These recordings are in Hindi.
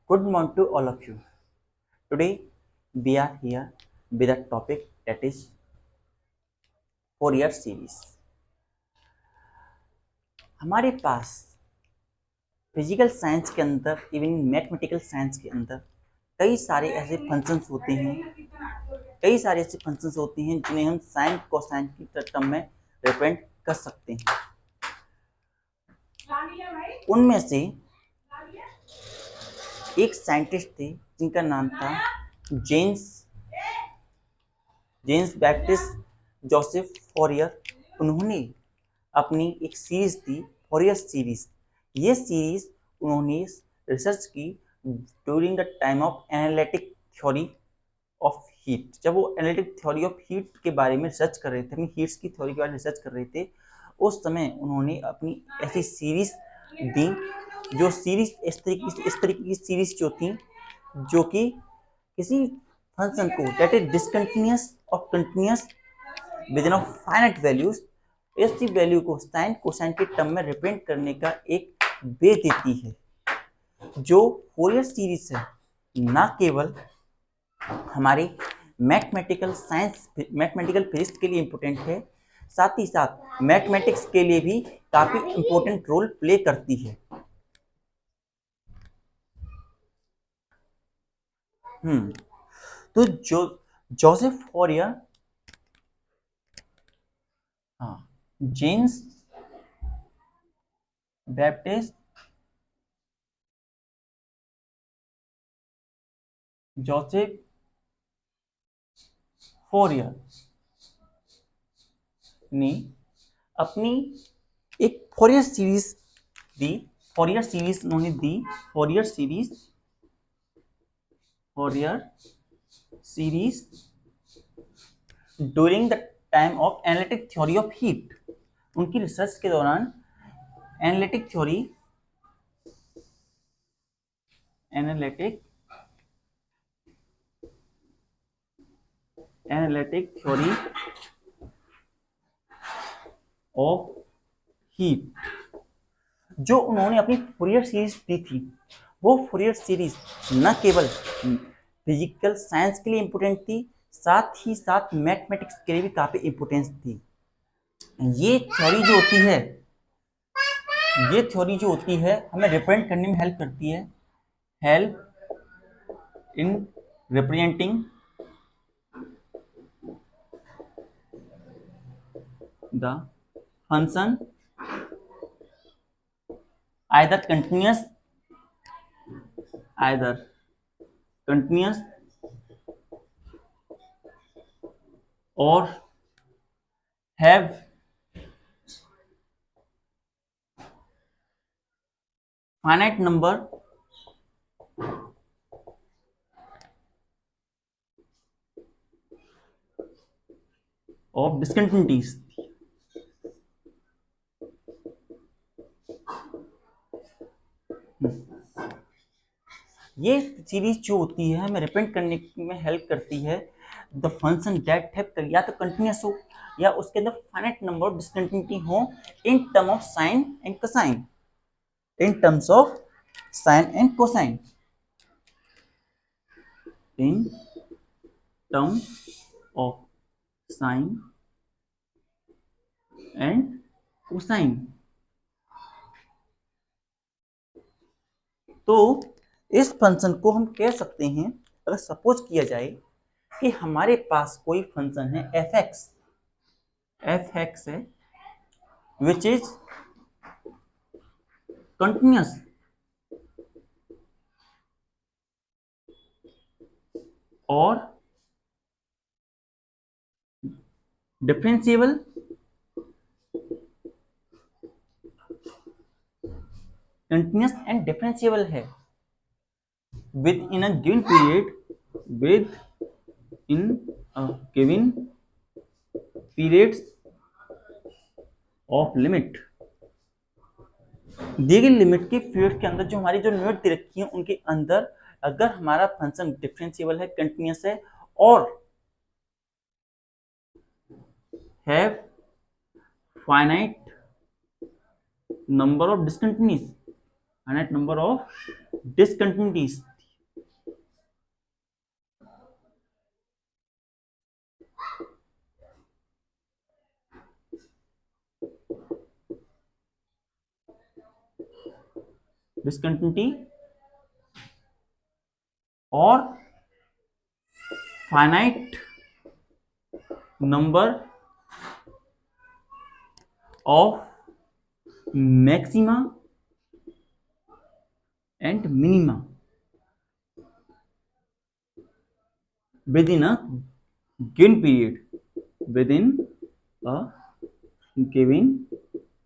Good morning to all of you. Today we are here with a topic that is Fourier series. हमारे पास फिजिकल साइंस के अंदर इवन मैथमेटिकल साइंस के अंदर कई सारे ऐसे फंक्शंस होते हैं जिन्हें हम साइन कोसाइन की टर्म में रिप्रेजेंट कर सकते हैं। उनमें से एक साइंटिस्ट थे जिनका नाम था जेम्स बैप्टिस्ट जोसेफ फोरियर। उन्होंने अपनी एक सीरीज थी फोरियर सीरीज। ये सीरीज उन्होंने रिसर्च की during the time of analytic theory of heat. जब वो एनालिटिक थ्योरी ऑफ हीट के बारे में रिसर्च कर रहे थे, अपनी हीट्स की थ्योरी के बारे में रिसर्च कर रहे थे, उस समय उन्होंने अपनी ऐसी सीरीज दी जो सीरीज इस तरीके की सीरीज जो थी जो कि किसी फंक्शन को दैट इज डिसकंटिन्यूअस और continuous within of finite values इसी वैल्यू को साइन कोसाइन के टर्म में रिप्रेजेंट करने का एक वे देती है। जो फोरियर सीरीज है ना केवल हमारी मैथमेटिकल फिजिक्स के लिए इंपॉर्टेंट है, साथ ही साथ मैथमेटिक्स के लिए भी काफी इंपॉर्टेंट रोल प्ले करती है। तो Joseph Fourier, James Baptiste Joseph Fourier ने अपनी एक फोरियर सीरीज दी। Fourier series during the time of analytic theory of heat. उनकी रिसर्च के दौरान एनालिटिक थ्योरी ऑफ हीट जो उन्होंने अपनी फोरियर सीरीज दी थी, वो फोरियर सीरीज न केवल फिजिकल साइंस के लिए इंपॉर्टेंट थी, साथ ही साथ मैथमेटिक्स के लिए भी काफी इंपॉर्टेंस थी। ये थ्योरी जो होती है हमें रिप्रेजेंट करने में हेल्प करती है, in representing the function either continuous or have finite number of discontinuities। ये सीरीज जो होती है हमें रिप्रेजेंट करने में हेल्प करती है द फंक्शन दैट हैव या तो कंटिन्यूअस हो या उसके अंदर फाइनाइट नंबर ऑफ डिस्कंटिन्यूटी हो इन term of sine and cosine. In terms of sine and cosine in term of sine and cosine. तो इस फंक्शन को हम कह सकते हैं, अगर सपोज किया जाए कि हमारे पास कोई फंक्शन है एफ एक्स है विच इज कंटिन्यूअस और डिफरेंशिएबल कंटिन्यूअस एंड डिफरेंशिएबल है within a given periods of limit। दी गई लिमिट की पीरियड के अंदर जो हमारी जो लिमिट दे रखी है उनके अंदर अगर हमारा फंक्शन डिफरेंशिएबल है, कंटिन्यूअस है और have finite number of discontinuities discontinuity और finite number of maxima and minima within a given period within a given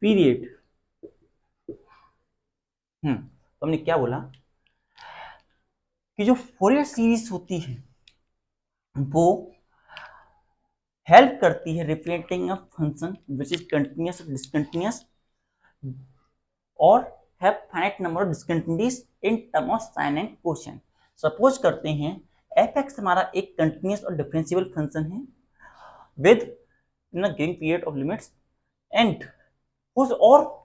period। तो हमने क्या बोला कि जो फोरियर सीरीज होती है वो हेल्प करती है representing a function which is continuous और डिसकंटिन्यूअस और have finite number of discontinuities in term of sine and cosine. Suppose करते हैं एफ एक्स हमारा एक कंटिन्यूअस और डिफरेंशिएबल फंक्शन है within a given period of limits and और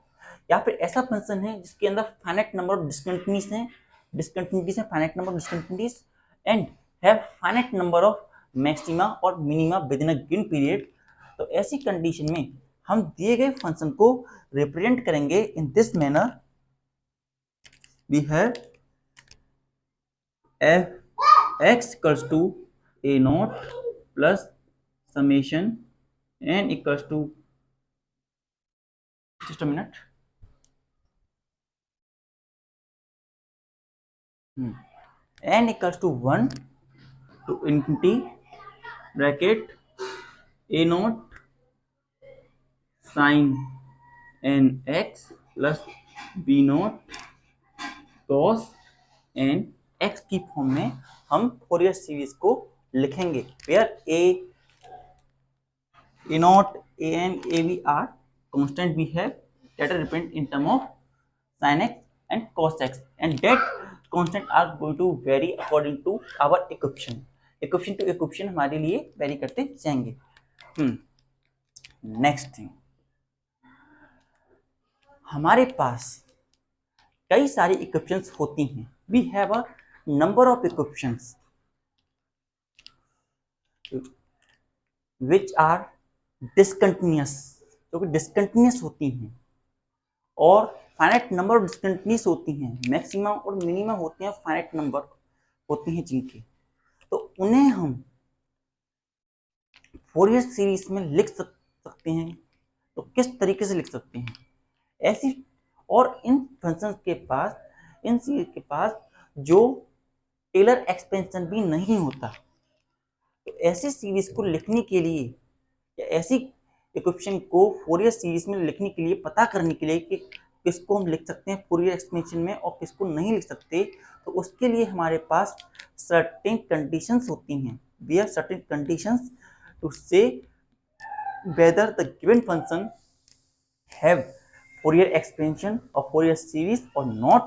या फिर ऐसा फंक्शन है जिसके अंदर फाइनाइट नंबर ऑफ डिसकंटिन्यूटीज है finite number of discontinuities and have finite number of maxima और minima with in a given period. तो ऐसी कंडीशन में हम दिए गए फंक्शन को रिप्रेजेंट करेंगे in this manner. We have F X equals to A naught plus summation N equals to just a minute n equals to 1 to infinity bracket a naught sin n x plus b naught cos n x की फॉर्म में हम फोरियर सीरीज को लिखेंगे where a naught a n a b are constant we have that are represented in term of sin x and cos x and that constant are going to vary according to our equation। equation to equation हमारे लिए vary करते जाएंगे। नेक्स्ट थिंग हमारे पास कई सारी इक्वेशंस होती हैं। We have a number of equations which are discontinuous जो कि डिसकंटिन्यूअस होती हैं और फाइनाइट नंबर ऑफ डिसकंटिन्यूअस होती हैं। मैक्सिमम और मिनिमम होते हैं फाइनाइट नंबर होती हैं जिनकी, तो उन्हें हम फोरियर सीरीज में लिख सकते हैं। तो किस तरीके से लिख सकते हैं ऐसी, और इन फंक्शंस के पास इन सीरीज के पास जो टेलर एक्सपेंशन भी नहीं होता, तो ऐसी सीरीज को लिखने के लिए या ऐसी इक्वेशन को फोरियर सीरीज में लिखने के लिए पता करने के लिए कि किसको हम लिख सकते हैं फोरियर एक्सपेंशन में और किसको नहीं लिख सकते, तो उसके लिए हमारे पास सर्टेन कंडीशंस होती हैं। We have certain conditions to say whether the given function have Fourier expansion or Fourier series or not।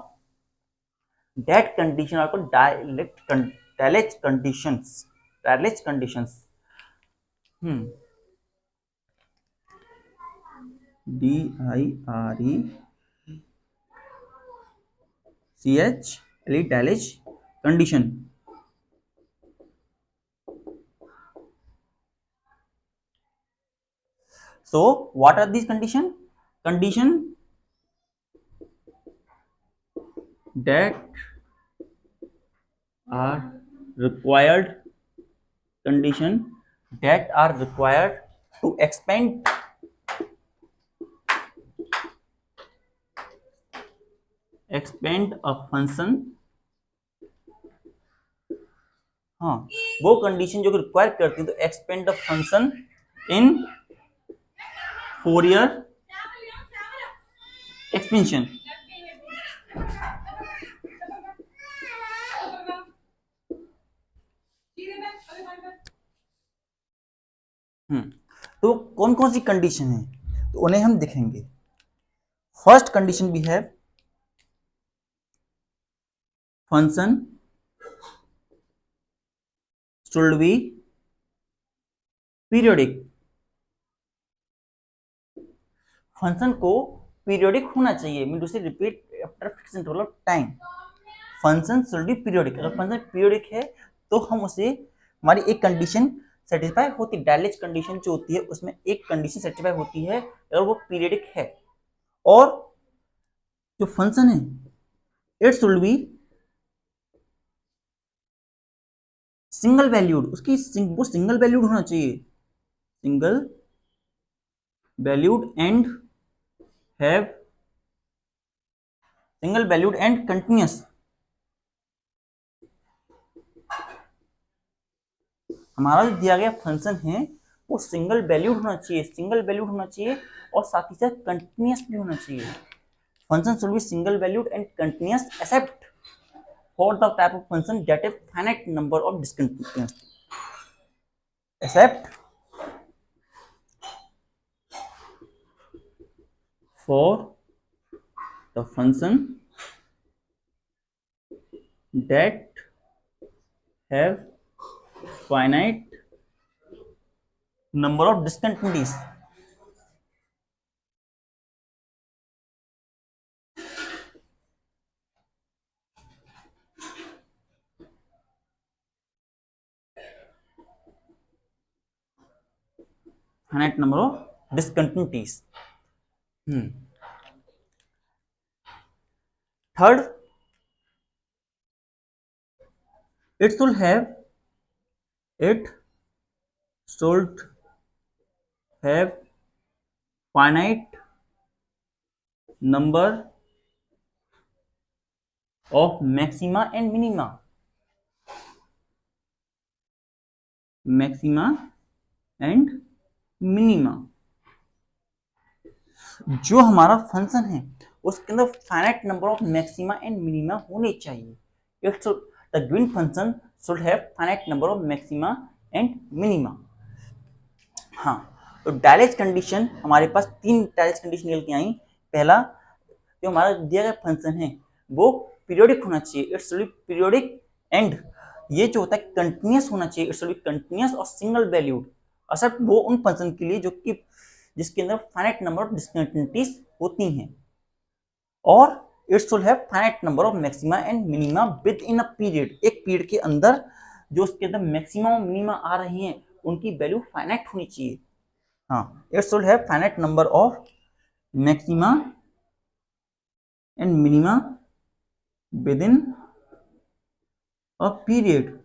That condition are called Dirichlet conditions। Dirichlet conditions। D-I-R-E-C-H Dirichlet condition। So what are these condition that are required to expand a function। हाँ, वो कंडीशन जो रिक्वायर करती है तो expand the function in Fourier expansion. तो कौन कौन सी कंडीशन है तो उन्हें हम देखेंगे। फर्स्ट कंडीशन भी है function should B periodic. Function को पीरियोडिक होना चाहिए, मीन टू से repeat after fix interval of time. Function should B periodic. अगर फंक्शन पीरियोडिक है तो हम उसे हमारी एक कंडीशन सेटिस्फाई होती है। डायलेज कंडीशन जो होती है उसमें एक कंडीशन सेटिस्फाई होती है अगर वो पीरियोडिक है। और जो फंक्शन है it should be single valued, उसकी वो सिंगल वैल्यूड होना चाहिए, single valued and have single valued and continuous. हमारा जो दिया गया फंक्शन है वो सिंगल वैल्यूड होना चाहिए, सिंगल वैल्यूड होना चाहिए और साथ ही साथ कंटिन्यूस भी होना चाहिए। Function should be single valued and continuous except for the type of function that is finite number of discontinuous, except for the function that have finite number of discontinuities। finite number of discontinuities। Third, it should have it should have finite number of maxima and minima, maxima and minima। जो हमारा फंक्शन है उसके अंदर finite number of maxima and minima होने चाहिए। It should the given function should have finite number of maxima and minima. हाँ, तो डायलेज कंडीशन हमारे पास तीन डायलेज कंडीशन निकल के आई। पहला, जो हमारा दिया गया फंक्शन है वो पीरियोडिक होना चाहिए, it should be periodic and ये जो होता है कंटिन्यूस होना चाहिए, इट शुड बी कंटिन्यूस और सिंगल वैल्यूड, एक्सेप्ट वो उन फंक्शन के लिए जो कि जिसके अंदर फाइनाइट नंबर ऑफ डिस्कंटिन्यूटीज होती हैं, और it should have finite number of maxima and minima with in a period, एक पीरियड के अंदर जो उसके अंदर मैक्सिमा और मिनिमा आ रही हैं उनकी वैल्यू फाइनाइट होनी चाहिए। हाँ, it should have finite number of maxima and minima with in a period,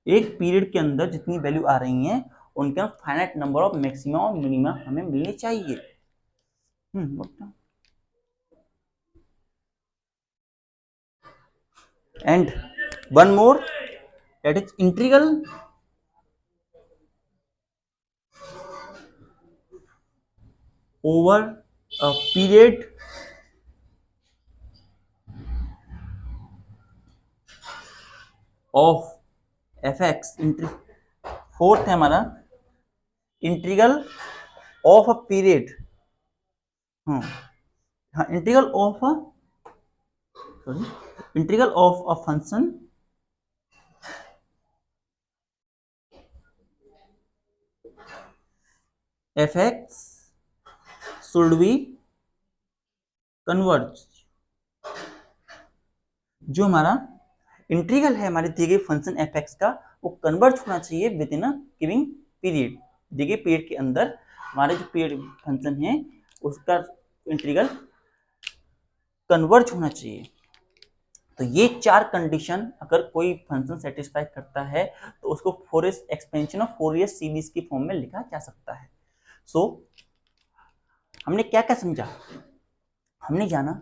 एक पीरियड के अंदर जितनी वैल्यू आ रही हैं उनका फाइनाइट नंबर ऑफ मैक्सिमा और मिनिमा हमें मिलने चाहिए। And one more, that is integral over a period of fx। Fourth है हमारा इंटीग्रल ऑफ अ पीरियड, हाँ integral of a integral of a function fx should be converge। जो हमारा इंटीग्रल है हमारे दिए गए फंक्शन fx का वो कन्वर्ज होना चाहिए with in a giving period, दिए गए पीरियड के अंदर हमारे जो पीरियड फंक्शन है उसका इंटीग्रल कन्वर्ज होना चाहिए। तो ये चार कंडीशन अगर कोई फंक्शन सेटिस्फाई करता है तो उसको Fourier expansion of Fourier series की फॉर्म में लिखा जा सकता है। सो हमने क्या क्या समझा, हमने जाना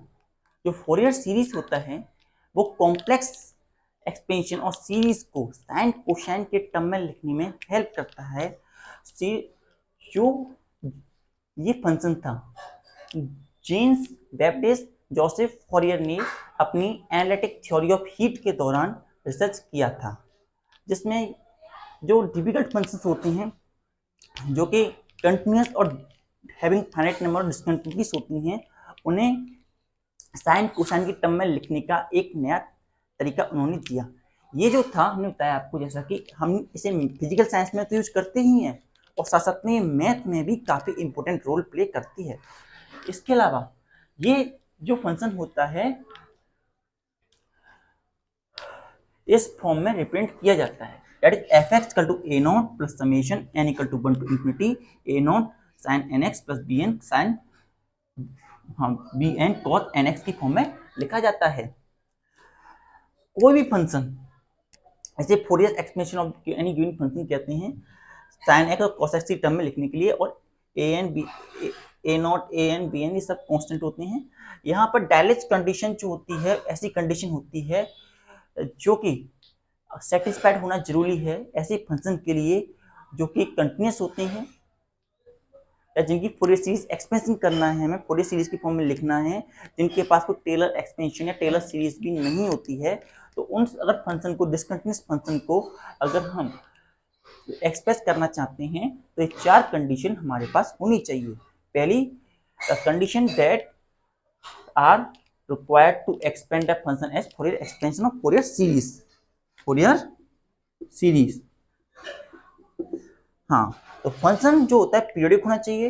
जो फोरियर सीरीज होता है वो कॉम्प्लेक्स एक्सपेंशन और सीरीज को साइन कोसाइन के टर्म में लिखने में हेल्प करता है। जो ये फंक्शन था जेम्स बैप्टिस्ट जोसेफ फॉरियर ने अपनी एनालिटिक थ्योरी ऑफ हीट के दौरान रिसर्च किया था, जिसमें जो डिफिकल्ट फंक्शंस होते हैं जो कि कंटिन्यूस और हैविंग फाइनाइट नंबर ऑफ डिस्कंटिन्यूटीज होती हैं उन्हें साइन कोसाइन की टर्म में लिखने का एक नया तरीका उन्होंने दिया। ये जो था हमने बताया आपको जैसा कि हम इसे फिजिकल साइंस में तो यूज करते ही हैं और साथ साथ में मैथ में भी काफ़ी इंपॉर्टेंट रोल प्ले करती है। इसके अलावा ये जो फंक्शन होता है इस फॉर्म में रिप्रेजेंट किया जाता है, that is fx equal to a naught plus summation n equal to 1 to infinity a naught sin nx plus bn sin bn cos nx की फॉर्म में लिखा जाता है। कोई भी फंक्शन, ऐसे Fourier expression of any given function कहते हैं साइन एक्स और कॉस एक्स की टर्म में लिखने के लिए, और a n b, a naught, a n, b n, ये सब कांस्टेंट होते हैं। यहाँ पर डायलेक्ट कंडीशन जो होती है, ऐसी कंडीशन होती है जो कि सेटिस्फाइड होना जरूरी है ऐसे फंक्शन के लिए जो कि कंटिन्यूस होते हैं या जिनकी फोरियर सीरीज एक्सपेंशन करना है, हमें फोरियर सीरीज की फॉर्म में लिखना है, जिनके पास कोई टेलर एक्सपेंशन या टेलर सीरीज भी नहीं होती है। तो उन अगर फंक्शन को, डिसकंटिन्यूस फंक्शन को अगर हम एक्सप्रेस करना चाहते हैं तो ये 4 कंडीशन हमारे पास होनी चाहिए। पहली, condition that are required to expand the function as Fourier expansion of Fourier series. Fourier series, हाँ, तो फंक्शन जो होता है पीरियोडिक होना चाहिए,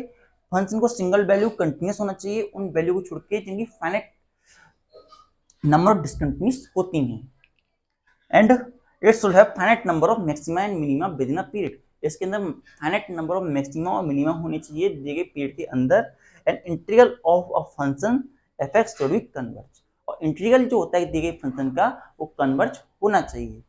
फंक्शन को सिंगल वैल्यू कंटिन्यूस होना चाहिए, उन वैल्यू को छोड़ के जिनकी फाइनाइट नंबर ऑफ डिसकंटिन्यूस होती हैं, and it should have finite number of maxima and minima with in a period. इसके अंदर फाइनाइट नंबर ऑफ मैक्सिमा और मिनिमा होने चाहिए दिए गए पीरियड के अंदर, and integral of a function F x should be converge, और इंटीग्रल जो होता है दिए गए फंक्शन का वो कन्वर्ज होना चाहिए।